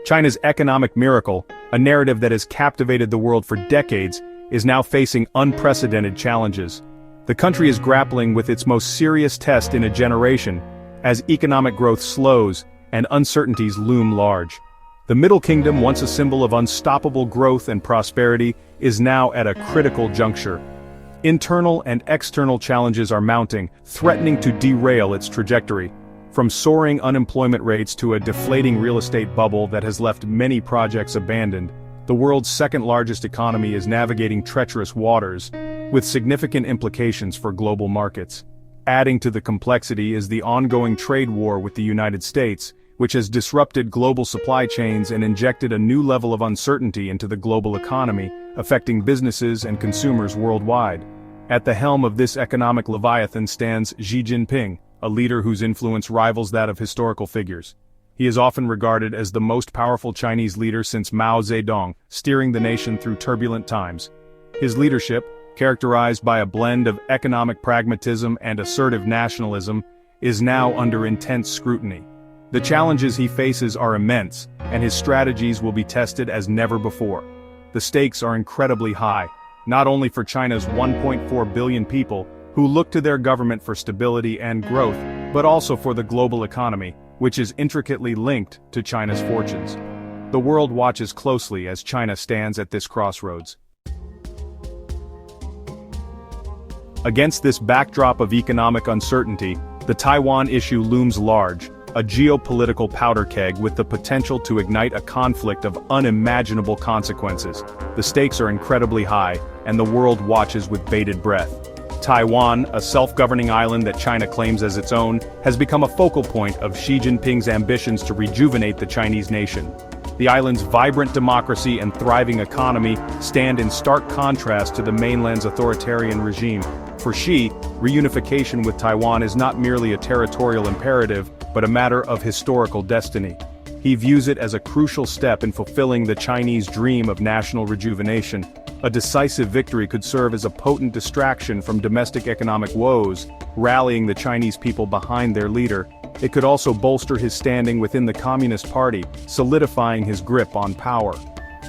China's economic miracle, a narrative that has captivated the world for decades, is now facing unprecedented challenges. The country is grappling with its most serious test in a generation, as economic growth slows and uncertainties loom large. The Middle Kingdom, once a symbol of unstoppable growth and prosperity, is now at a critical juncture. Internal and external challenges are mounting, threatening to derail its trajectory. From soaring unemployment rates to a deflating real estate bubble that has left many projects abandoned, the world's second-largest economy is navigating treacherous waters, with significant implications for global markets. Adding to the complexity is the ongoing trade war with the United States, which has disrupted global supply chains and injected a new level of uncertainty into the global economy, affecting businesses and consumers worldwide. At the helm of this economic leviathan stands Xi Jinping, a leader whose influence rivals that of historical figures. He is often regarded as the most powerful Chinese leader since Mao Zedong, steering the nation through turbulent times. His leadership, characterized by a blend of economic pragmatism and assertive nationalism, is now under intense scrutiny. The challenges he faces are immense, and his strategies will be tested as never before. The stakes are incredibly high, not only for China's 1.4 billion people, who look to their government for stability and growth, but also for the global economy, which is intricately linked to China's fortunes. The world watches closely as China stands at this crossroads. Against this backdrop of economic uncertainty, the Taiwan issue looms large, a geopolitical powder keg with the potential to ignite a conflict of unimaginable consequences. The stakes are incredibly high, and the world watches with bated breath. Taiwan, a self-governing island that China claims as its own, has become a focal point of Xi Jinping's ambitions to rejuvenate the Chinese nation. The island's vibrant democracy and thriving economy stand in stark contrast to the mainland's authoritarian regime. For Xi, reunification with Taiwan is not merely a territorial imperative, but a matter of historical destiny. He views it as a crucial step in fulfilling the Chinese dream of national rejuvenation. A decisive victory could serve as a potent distraction from domestic economic woes, rallying the Chinese people behind their leader. It could also bolster his standing within the Communist Party, solidifying his grip on power.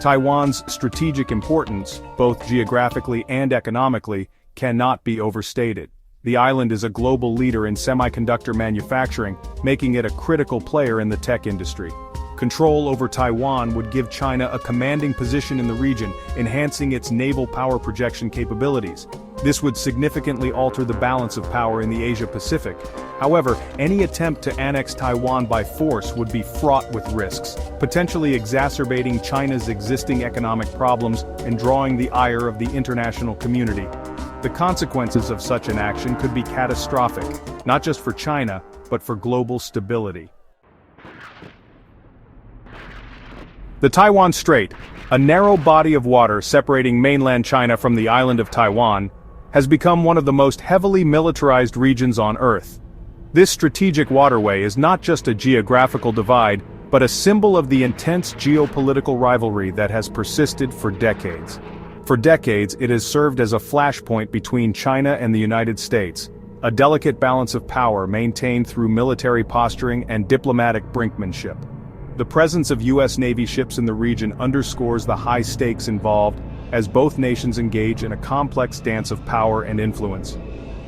Taiwan's strategic importance, both geographically and economically, cannot be overstated. The island is a global leader in semiconductor manufacturing, making it a critical player in the tech industry. Control over Taiwan would give China a commanding position in the region, enhancing its naval power projection capabilities. This would significantly alter the balance of power in the Asia-Pacific. However, any attempt to annex Taiwan by force would be fraught with risks, potentially exacerbating China's existing economic problems and drawing the ire of the international community. The consequences of such an action could be catastrophic, not just for China, but for global stability. The Taiwan Strait, a narrow body of water separating mainland China from the island of Taiwan, has become one of the most heavily militarized regions on Earth. This strategic waterway is not just a geographical divide, but a symbol of the intense geopolitical rivalry that has persisted for decades. For decades, it has served as a flashpoint between China and the United States, a delicate balance of power maintained through military posturing and diplomatic brinkmanship. The presence of U.S. Navy ships in the region underscores the high stakes involved, as both nations engage in a complex dance of power and influence.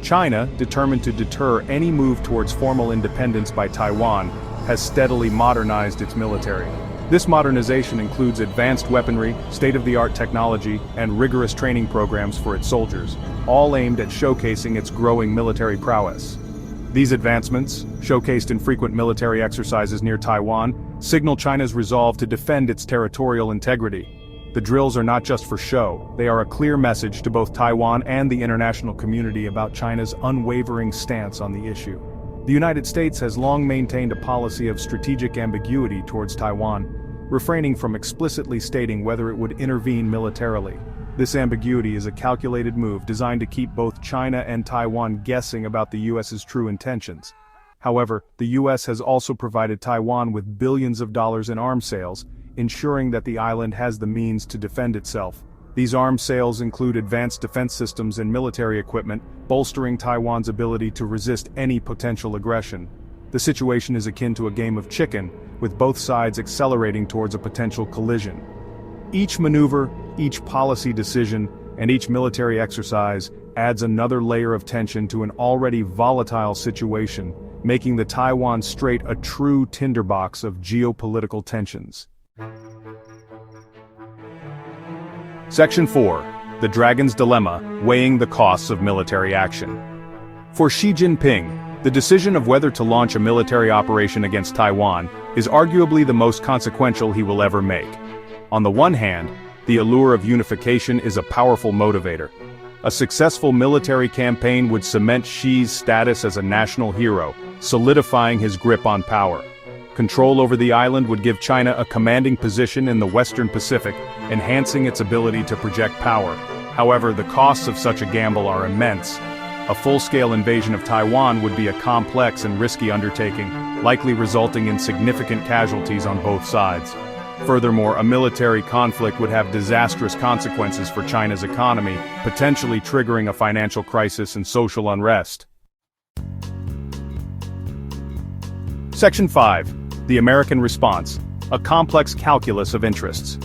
China, determined to deter any move towards formal independence by Taiwan, has steadily modernized its military. This modernization includes advanced weaponry, state-of-the-art technology, and rigorous training programs for its soldiers, all aimed at showcasing its growing military prowess. These advancements, showcased in frequent military exercises near Taiwan, signal China's resolve to defend its territorial integrity. The drills are not just for show, they are a clear message to both Taiwan and the international community about China's unwavering stance on the issue. The United States has long maintained a policy of strategic ambiguity towards Taiwan, refraining from explicitly stating whether it would intervene militarily. This ambiguity is a calculated move designed to keep both China and Taiwan guessing about the U.S.'s true intentions. However, the U.S. has also provided Taiwan with billions of dollars in arms sales, ensuring that the island has the means to defend itself. These arms sales include advanced defense systems and military equipment, bolstering Taiwan's ability to resist any potential aggression. The situation is akin to a game of chicken, with both sides accelerating towards a potential collision. Each maneuver, each policy decision, and each military exercise adds another layer of tension to an already volatile situation, making the Taiwan Strait a true tinderbox of geopolitical tensions. Section 4. The Dragon's Dilemma, Weighing the Costs of Military Action. For Xi Jinping, the decision of whether to launch a military operation against Taiwan is arguably the most consequential he will ever make. On the one hand, the allure of unification is a powerful motivator. A successful military campaign would cement Xi's status as a national hero, solidifying his grip on power. Control over the island would give China a commanding position in the Western Pacific, enhancing its ability to project power. However, the costs of such a gamble are immense. A full-scale invasion of Taiwan would be a complex and risky undertaking, likely resulting in significant casualties on both sides. Furthermore, a military conflict would have disastrous consequences for China's economy, potentially triggering a financial crisis and social unrest. Section 5. The American Response, a complex calculus of interests.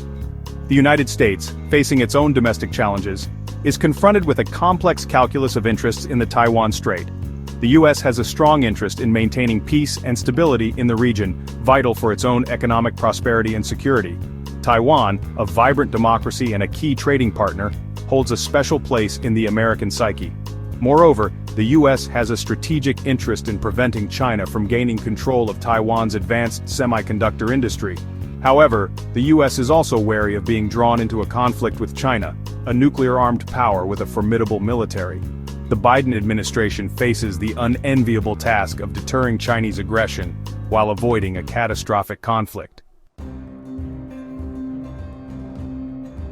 The United States, facing its own domestic challenges, is confronted with a complex calculus of interests in the Taiwan Strait. The U.S. has a strong interest in maintaining peace and stability in the region, vital for its own economic prosperity and security. Taiwan, a vibrant democracy and a key trading partner, holds a special place in the American psyche. Moreover, the U.S. has a strategic interest in preventing China from gaining control of Taiwan's advanced semiconductor industry. However, the U.S. is also wary of being drawn into a conflict with China, a nuclear-armed power with a formidable military. The Biden administration faces the unenviable task of deterring Chinese aggression while avoiding a catastrophic conflict.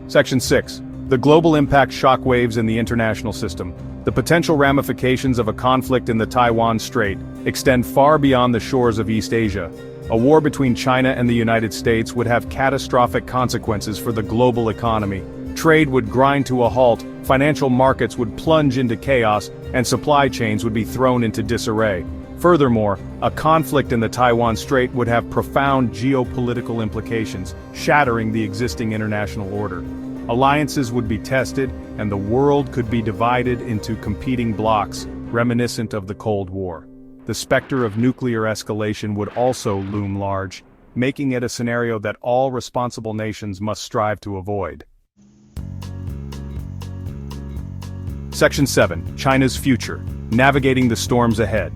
Section 6. The global impact shockwaves in the international system. The potential ramifications of a conflict in the Taiwan Strait extend far beyond the shores of East Asia. A war between China and the United States would have catastrophic consequences for the global economy. Trade would grind to a halt, financial markets would plunge into chaos, and supply chains would be thrown into disarray. Furthermore, a conflict in the Taiwan Strait would have profound geopolitical implications, shattering the existing international order. Alliances would be tested, and the world could be divided into competing blocs, reminiscent of the Cold War. The specter of nuclear escalation would also loom large, making it a scenario that all responsible nations must strive to avoid. Section 7. China's Future, Navigating the Storms Ahead.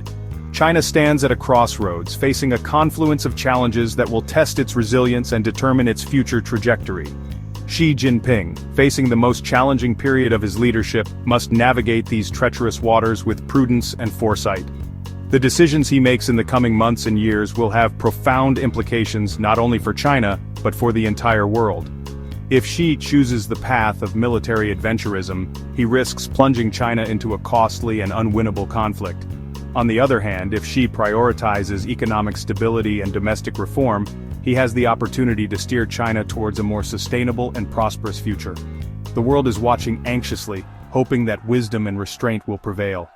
China stands at a crossroads, facing a confluence of challenges that will test its resilience and determine its future trajectory. Xi Jinping, facing the most challenging period of his leadership, must navigate these treacherous waters with prudence and foresight. The decisions he makes in the coming months and years will have profound implications not only for China, but for the entire world. If Xi chooses the path of military adventurism, he risks plunging China into a costly and unwinnable conflict. On the other hand, if Xi prioritizes economic stability and domestic reform, he has the opportunity to steer China towards a more sustainable and prosperous future. The world is watching anxiously, hoping that wisdom and restraint will prevail.